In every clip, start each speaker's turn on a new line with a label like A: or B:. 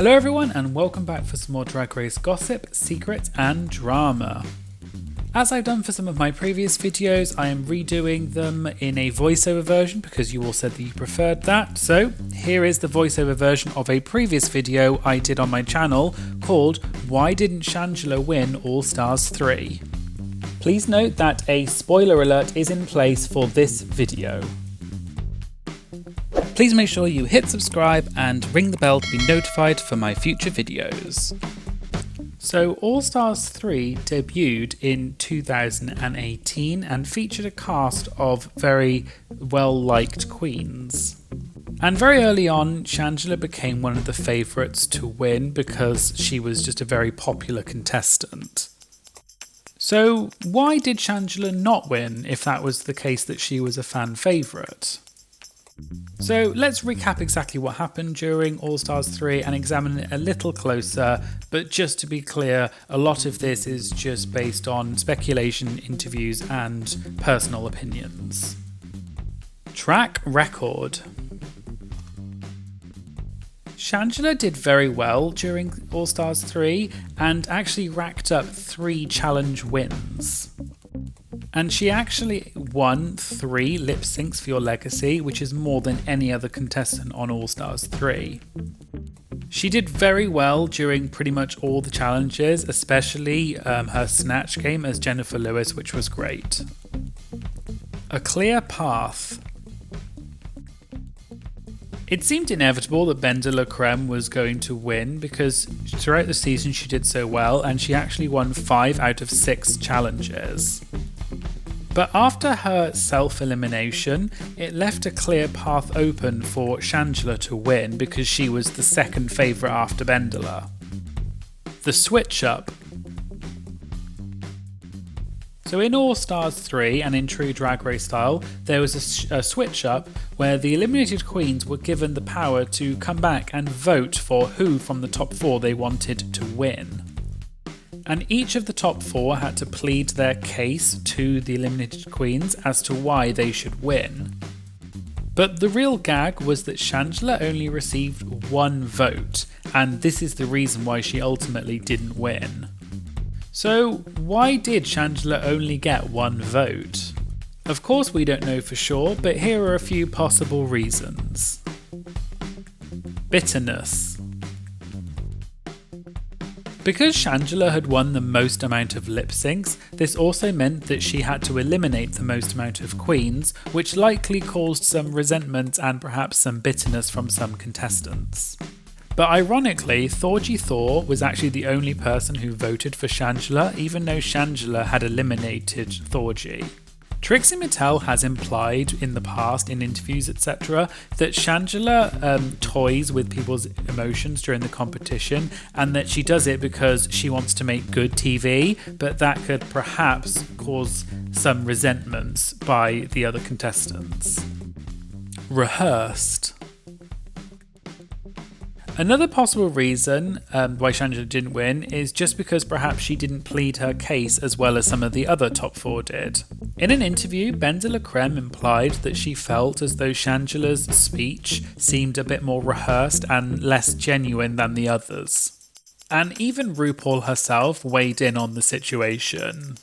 A: Hello everyone and welcome back for some more Drag Race gossip, secret and drama. As I've done for some of my previous videos, I am redoing them in a voiceover version because you all said that you preferred that. So here is the voiceover version of a previous video I did on my channel called Why Didn't Shangela Win All Stars 3? Please note that a spoiler alert is in place for this video. Please make sure you hit subscribe and ring the bell to be notified for my future videos. So All Stars 3 debuted in 2018 and featured a cast of very well-liked queens. And very early on, Shangela became one of the favourites to win because she was just a very popular contestant. So why did Shangela not win if that was the case that she was a fan favourite? So let's recap exactly what happened during All Stars 3 and examine it a little closer, but just to be clear, a lot of this is just based on speculation, interviews and personal opinions. Track record. Shangela did very well during All Stars 3 and actually racked up 3 challenge wins. And she actually won 3 lip syncs for Your Legacy, which is more than any other contestant on All Stars 3. She did very well during pretty much all the challenges, especially her snatch game as Jennifer Lewis, which was great. A clear path. It seemed inevitable that Ben de la Creme was going to win because throughout the season she did so well and she actually won 5 out of 6 challenges. But after her self-elimination, it left a clear path open for Shangela to win because she was the second favourite after Bendela. The switch-up. So in All Stars 3 and in true Drag Race style, there was a switch-up where the eliminated queens were given the power to come back and vote for who from the top 4 they wanted to win. And each of the top 4 had to plead their case to the eliminated queens as to why they should win. But the real gag was that Shangela only received 1 vote, and this is the reason why she ultimately didn't win. So why did Shangela only get 1 vote? Of course we don't know for sure, but here are a few possible reasons. Bitterness. Because Shangela had won the most amount of lip syncs, this also meant that she had to eliminate the most amount of queens, which likely caused some resentment and perhaps some bitterness from some contestants. But ironically, Thorgy Thor was actually the only person who voted for Shangela, even though Shangela had eliminated Thorgy. Trixie Mattel has implied in the past, in interviews etc., that Shangela toys with people's emotions during the competition and that she does it because she wants to make good TV, but that could perhaps cause some resentments by the other contestants. Rehearsed. Another possible reason why Shangela didn't win is just because perhaps she didn't plead her case as well as some of the other top 4 did. In an interview, Ben de la Creme implied that she felt as though Shangela's speech seemed a bit more rehearsed and less genuine than the others. And even RuPaul herself weighed in on the situation.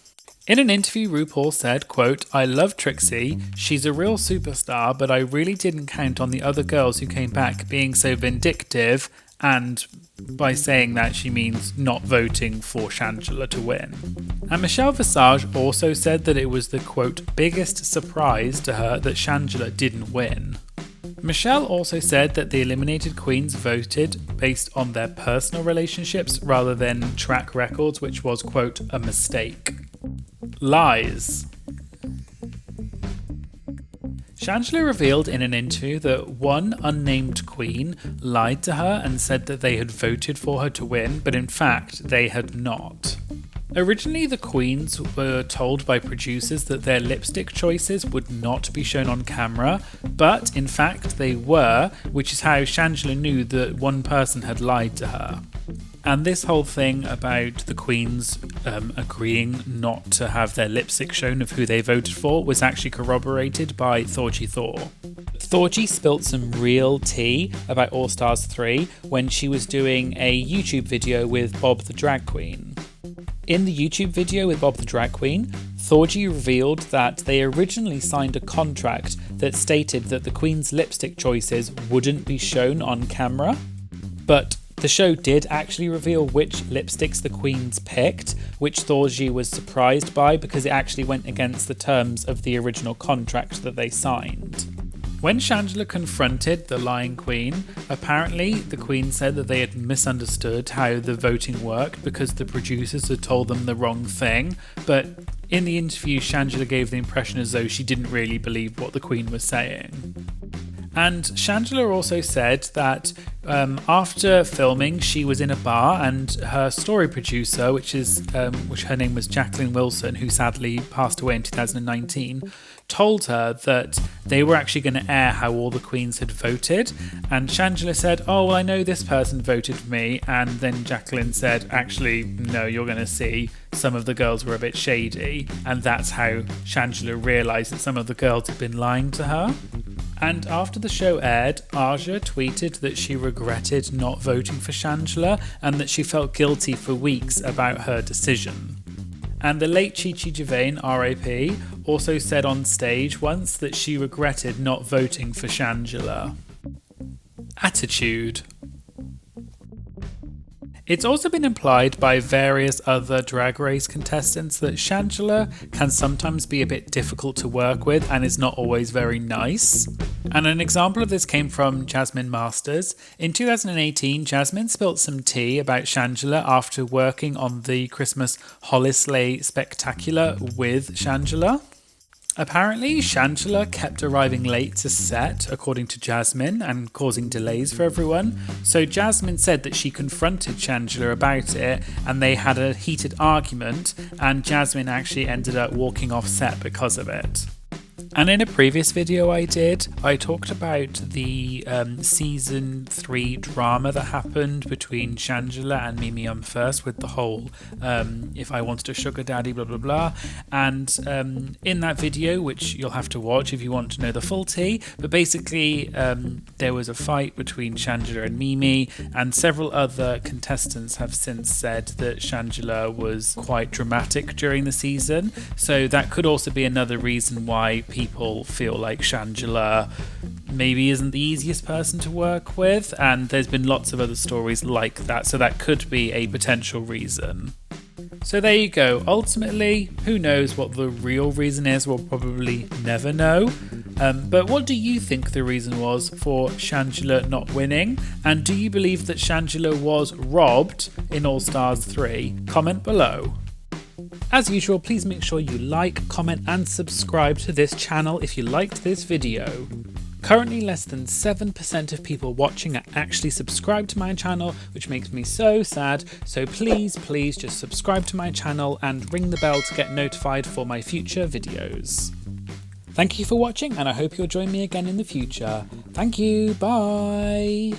A: In an interview, RuPaul said, quote, "I love Trixie, she's a real superstar, but I really didn't count on the other girls who came back being so vindictive," and by saying that she means not voting for Shangela to win. And Michelle Visage also said that it was the, quote, "biggest surprise to her that Shangela didn't win." Michelle also said that the eliminated queens voted based on their personal relationships rather than track records, which was, quote, "a mistake." Lies. Shangela revealed in an interview that one unnamed queen lied to her and said that they had voted for her to win, but in fact they had not. Originally, the queens were told by producers that their lipstick choices would not be shown on camera, but in fact they were, which is how Shangela knew that one person had lied to her. And this whole thing about the queens agreeing not to have their lipstick shown of who they voted for was actually corroborated by Thorgy Thor. Thorgy spilt some real tea about All Stars 3 when she was doing a YouTube video with Bob the Drag Queen. In the YouTube video with Bob the Drag Queen, Thorgy revealed that they originally signed a contract that stated that the Queen's lipstick choices wouldn't be shown on camera, but the show did actually reveal which lipsticks the Queens picked, which Thorgy was surprised by because it actually went against the terms of the original contract that they signed. When Shangela confronted the lying Queen, apparently the Queen said that they had misunderstood how the voting worked because the producers had told them the wrong thing, but in the interview Shangela gave the impression as though she didn't really believe what the Queen was saying. And Shangela also said that after filming, she was in a bar and her story producer, which her name was Jacqueline Wilson, who sadly passed away in 2019, told her that they were actually going to air how all the queens had voted. And Shangela said, "Oh, well, I know this person voted for me." And then Jacqueline said, "Actually, no, you're going to see some of the girls were a bit shady." And that's how Shangela realised that some of the girls had been lying to her. And after the show aired, Aja tweeted that she regretted not voting for Shangela and that she felt guilty for weeks about her decision. And the late Chi Chi Gervain, RIP, also said on stage once that she regretted not voting for Shangela. Attitude. It's also been implied by various other Drag Race contestants that Shangela can sometimes be a bit difficult to work with and is not always very nice. And an example of this came from Jasmine Masters. In 2018, Jasmine spilt some tea about Shangela after working on the Christmas Holisley Spectacular with Shangela. Apparently, Shangela kept arriving late to set, according to Jasmine, and causing delays for everyone. So Jasmine said that she confronted Shangela about it and they had a heated argument, and Jasmine actually ended up walking off set because of it. And in a previous video I did, I talked about the season 3 drama that happened between Shangela and Mimi First with the whole if I wanted a sugar daddy blah blah blah, and in that video, which you'll have to watch if you want to know the full tea, but basically there was a fight between Shangela and Mimi, and several other contestants have since said that Shangela was quite dramatic during the season, so that could also be another reason why people feel like Shangela maybe isn't the easiest person to work with, and there's been lots of other stories like that, so that could be a potential reason. So there you go. Ultimately, who knows what the real reason is? We'll probably never know. But what do you think the reason was for Shangela not winning? And do you believe that Shangela was robbed in All Stars 3? Comment below. As usual, please make sure you like, comment and subscribe to this channel if you liked this video. Currently, less than 7% of people watching are actually subscribed to my channel, which makes me so sad, so please just subscribe to my channel and ring the bell to get notified for my future videos. Thank you for watching, and I hope you'll join me again in the future. Thank you, bye!